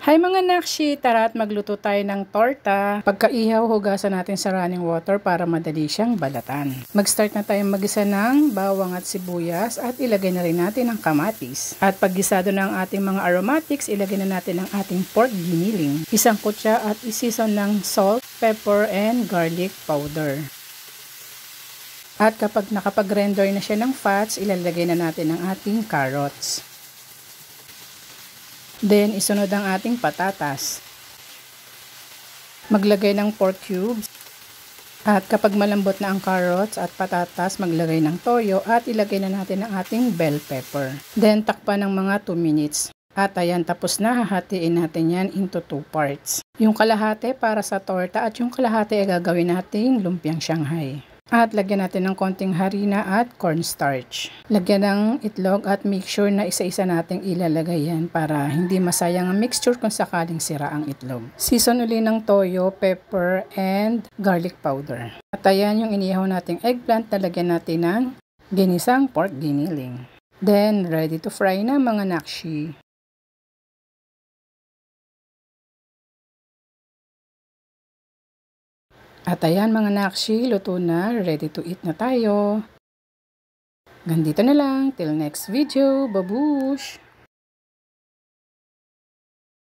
Hi mga nakshi, tara at magluto tayo ng torta. Pagkaihaw, hugasan natin sa running water para madali siyang balatan. Mag-start na tayong magisa ng bawang at sibuyas at ilagay na rin natin ang kamatis. At paggisado na ang ating mga aromatics, ilagay na natin ang ating pork giniling. Isang kutsa at isison ng salt, pepper, and garlic powder. At kapag nakapag-render na siya ng fats, ilalagay na natin ang ating carrots. Then, isunod ang ating patatas. Maglagay ng pork cubes. At kapag malambot na ang carrots at patatas, maglagay ng toyo at ilagay na natin ang ating bell pepper. Then, takpan ng mga 2 minutes. At ayan, tapos na. Hahatiin natin yan into 2 parts. Yung kalahati para sa torta at yung kalahati ay gagawin nating lumpiang Shanghai. At lagyan natin ng konting harina at cornstarch. Lagyan ng itlog at make sure na isa-isa nating ilalagay yan para hindi masayang ang mixture kung sakaling sira ang itlog. Season uli ng toyo, pepper, and garlic powder. At ayan yung inihaw nating eggplant na lagyan natin ng ginisang pork giniling. Then, ready to fry na mga nakshi. At ayan mga nakshi, luto na, ready to eat na tayo. Ganito na lang, till next video, babush!